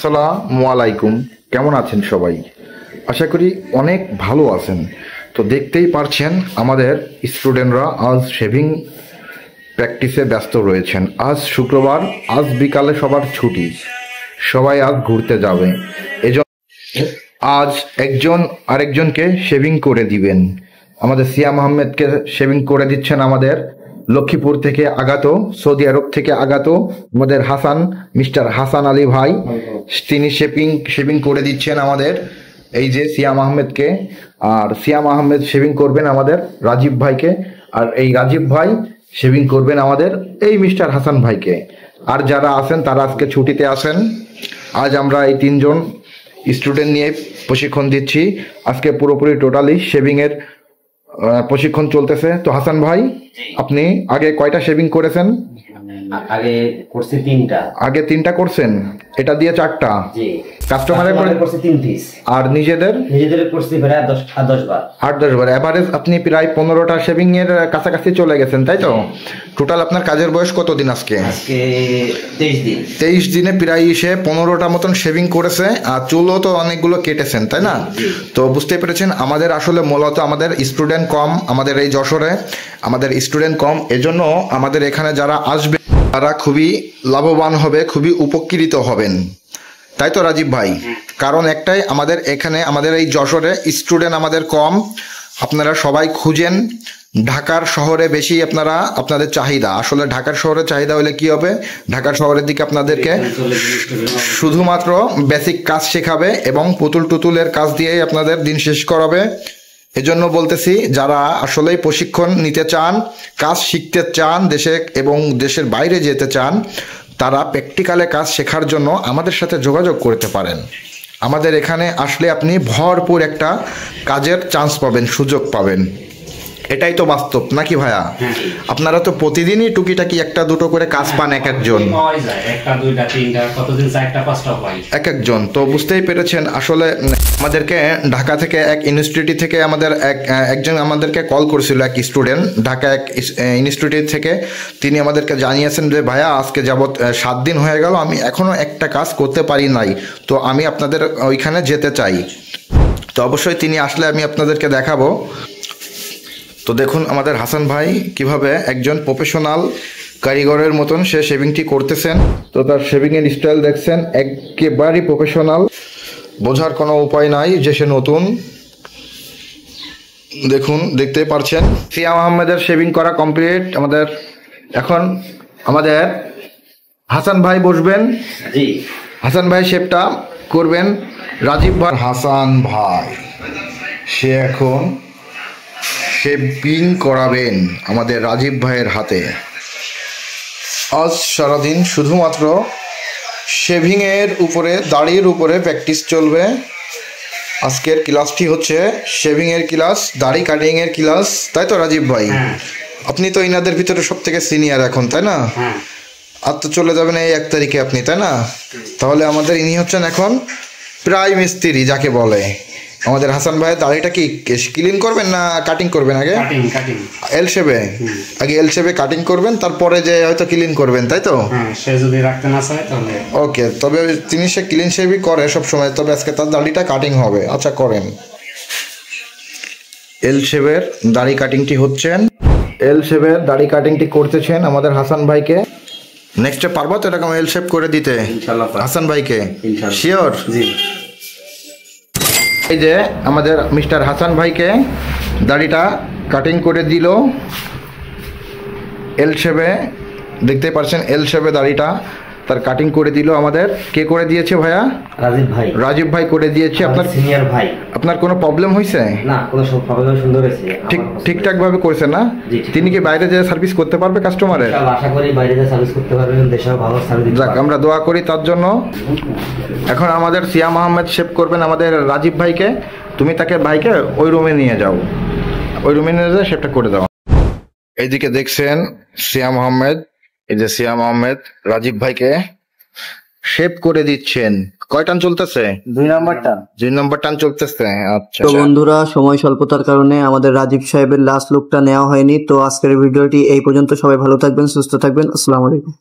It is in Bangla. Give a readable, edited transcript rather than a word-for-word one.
আসসালামু আলাইকুম, কেমন আছেন সবাই? আশা করি অনেক ভালো আছেন। তো দেখতেই পারছেন আমাদের স্টুডেন্টরা আজ শেভিং প্র্যাকটিসে ব্যস্ত রয়েছেন। আজ শুক্রবার, আজ বিকালে সবার ছুটি, সবাই আজ ঘুরতে যাবে। এজন্য আজ একজন আরেকজনকে শেভিং করে দিবেন। আমাদের সিয়াম আহমেদকে শেভিং করে দিচ্ছেন আমাদের লক্ষ্মীপুর থেকে আগত, সৌদি আরব থেকে আগত আমাদের মিস্টার হাসান আলী ভাই। তিনি শেভিং করে দিচ্ছেন আমাদের এই যে সিয়াম আহমেদকে। আর সিয়াম আহমেদ শেভিং করবেন আমাদের রাজীব ভাইকে, আর এই রাজীব ভাই শেভিং করবেন আমাদের এই মিস্টার হাসান ভাইকে। আর যারা আছেন তারা আজকে ছুটিতে আসেন। আজ আমরা এই তিনজন স্টুডেন্ট নিয়ে প্রশিক্ষণ দিচ্ছি। আজকে পুরোপুরি টোটালি শেভিং এর প্রশিক্ষণ চলতেছে। তো হাসান ভাই, আপনি আগে কয়টা শেভিং করেছেন? আগে করছি তিনটা। আগে তিনটা করছেন, এটা দিয়ে চারটা। কাস্টমারের করছি 3 পিস। আর নিজেদের করছি প্রায় 10 বার। 8-10 বার। এভারেজ আপনি প্রায় 15টা শেভিং এর কাছাকাছি চলে গেছেন, তাই তো? টোটাল আপনার কাজের বয়স কতদিন আজকে? আজকে 23 দিন। 23 দিনে প্রায় সে 15টা মতন শেভিং করেছে। আর চুলও তো অনেকগুলো কেটেছেন, তাই না? তো বুঝতে পেরেছেন, আমাদের আসলে মূলত আমাদের স্টুডেন্ট কম, আমাদের এই যশোরে আমাদের স্টুডেন্ট কম। এজন্য আমাদের এখানে যারা আসবে তারা খুবই লাভবান হবে, খুবই উপকৃত হবেন, তাই তো রাজীব ভাই? কারণ একটাই, আমাদের এখানে আমাদের এই যশোরে স্টুডেন্ট আমাদের কম। আপনারা সবাই খুঁজেন ঢাকার শহরে বেশি আপনাদের চাহিদা। আসলে ঢাকার শহরে চাহিদা হলে কি হবে, ঢাকার শহরের দিকে আপনাদেরকে শুধুমাত্র বেসিক কাজ শেখাবে এবং পুতুল টুতুলের কাজ দিয়েই আপনাদের দিন শেষ করাবে। এজন্য বলতেছি, যারা আসলেই প্রশিক্ষণ নিতে চান, কাজ শিখতে চান, দেশে এবং দেশের বাইরে যেতে চান, তারা প্র্যাকটিক্যালে কাজ শেখার জন্য আমাদের সাথে যোগাযোগ করতে পারেন। আমাদের এখানে আসলে আপনি ভরপুর একটা কাজের চান্স পাবেন, সুযোগ পাবেন। এটাই তো বাস্তব, নাকি ভাইয়া? আপনারা তো প্রতিদিনই টুকিটাকি একটা দুটো করে কাজ পান এক একজন, এক একজন। তো বুঝতেই পেরেছেন, আসলে আমাদেরকে ঢাকা থেকে এক ইনস্টিটিউট থেকে একজন আমাদেরকে কল করেছিল, এক স্টুডেন্ট ঢাকা এক ইনস্টিটিউট থেকে। তিনি আমাদেরকে জানিয়েছেন যে ভাইয়া, আজকে যাবৎ 7 দিন হয়ে গেল, আমি এখনো একটা কাজ করতে পারি নাই, তো আমি আপনাদের ওইখানে যেতে চাই। তো অবশ্যই তিনি আসলে আমি আপনাদেরকে দেখাবো। তো দেখুন আমাদের হাসান ভাই কিভাবে একজন প্রফেশনাল কারিগরের মতন সে শেভিংটি করতেছেন। তো তার শেভিং এর স্টাইল দেখছেন, একেবারেই প্রফেশনাল, বোঝার কোনো উপায় নাই যে সে নতুন। দেখুন, দেখতেই পারছেন সিয়াম আহমেদের শেভিং করা কমপ্লিট। এখন আমাদের হাসান ভাই বসবেন। হাসান ভাই শেভটা করবেন রাজীব ভাই। হাসান ভাই সে এখন শেভিং করাবেন আমাদের রাজীব ভাইয়ের হাতে। আজ সারাদিন শুধুমাত্র শেভিংয়ের উপরে, দাড়ির উপরে প্র্যাকটিস চলবে। আজকের ক্লাসটি হচ্ছে শেভিংয়ের ক্লাস, দাড়ি কাটিংয়ের ক্লাস, তাই তো রাজীব ভাই? আপনি তো ইনাদের ভিতরে সব থেকে সিনিয়র এখন, তাই না? আর তো চলে যাবেন এই 1 তারিখে আপনি, তাই না? তাহলে আমাদের ইনি হচ্ছেন এখন প্রায় মিস্ত্রি যাকে বলে। আমাদের হাসান ভাই দাড়িটা কি ক্লিন করবেন না কাটিং করবেন? আগে এল শেপে, আগে এল শেপে কাটিং করবেন, তারপরে যে হয়তো ক্লিন করবেন, তাই তো? সে যদি রাখতে না চায় তাহলে ওকে। তবে তিনি সে ক্লিন শেপই করে সব সময়, তবে আজকে তার দাড়িটা কাটিং হবে। আচ্ছা, করেন। এল শেপের দাড়ি কাটিংটি হচ্ছেন, এল শেপের দাড়ি কাটিংটি করতেছেন আমাদের হাসান ভাইকে। নেক্সটে পারবো তো এরকম এল শেপ করে দিতে হাসান ভাইকে? শিওর? এই যে আমাদের মিস্টার হাসান ভাইকে দাড়িটা কাটিং করে দিল এল শেপে। দেখতে পাচ্ছেন এল শেপে দাড়িটা তার কাটিং করে দিল। আমাদের কে করে দিয়েছে ভাইয়া? রাজীব ভাই। রাজীব ভাই করে দিয়েছে। আপনার সিনিয়র ভাই। আপনার কোনো প্রবলেম হয়েছে? না, কোনো প্রবলেম, সুন্দর হয়েছে। ঠিকঠাক ভাবে করেছে না? তিনি কি বাইরে যেয়ে সার্ভিস করতে পারবে কাস্টমারের? ইনশাআল্লাহ আশা করি বাইরে যেয়ে সার্ভিস করতে পারবেন, দেশেও ভালো সার্ভিস। যাক, আমরা দোয়া করি তার জন্য। এখন আমাদের সিয়াম আহমেদ শেভ করবেন আমাদের রাজীব ভাইকে। তুমি তাকে ভাইকে ওই রুমে নিয়ে যাও, ওই রুমে নিয়ে যেয়ে শেভটা করে দাও। এইদিকে দেখছেন সিয়াম আহমেদ, এই যে সিয়াম আহমেদ রাজীব ভাইকে শেভ করে দিচ্ছেন। কয় টান চলতেছে? 2 নাম্বার টান। 2 নম্বর টান চলতেছে। আচ্ছা। তো বন্ধুরা, সময় স্বল্পতার কারণে আমাদের রাজীব সাহেবের লাস্ট লুকটা নেওয়া হয়নি। তো আজকের ভিডিওটি এই পর্যন্ত। সবাই ভালো থাকবেন, সুস্থ থাকবেন। আসসালামু আলাইকুম।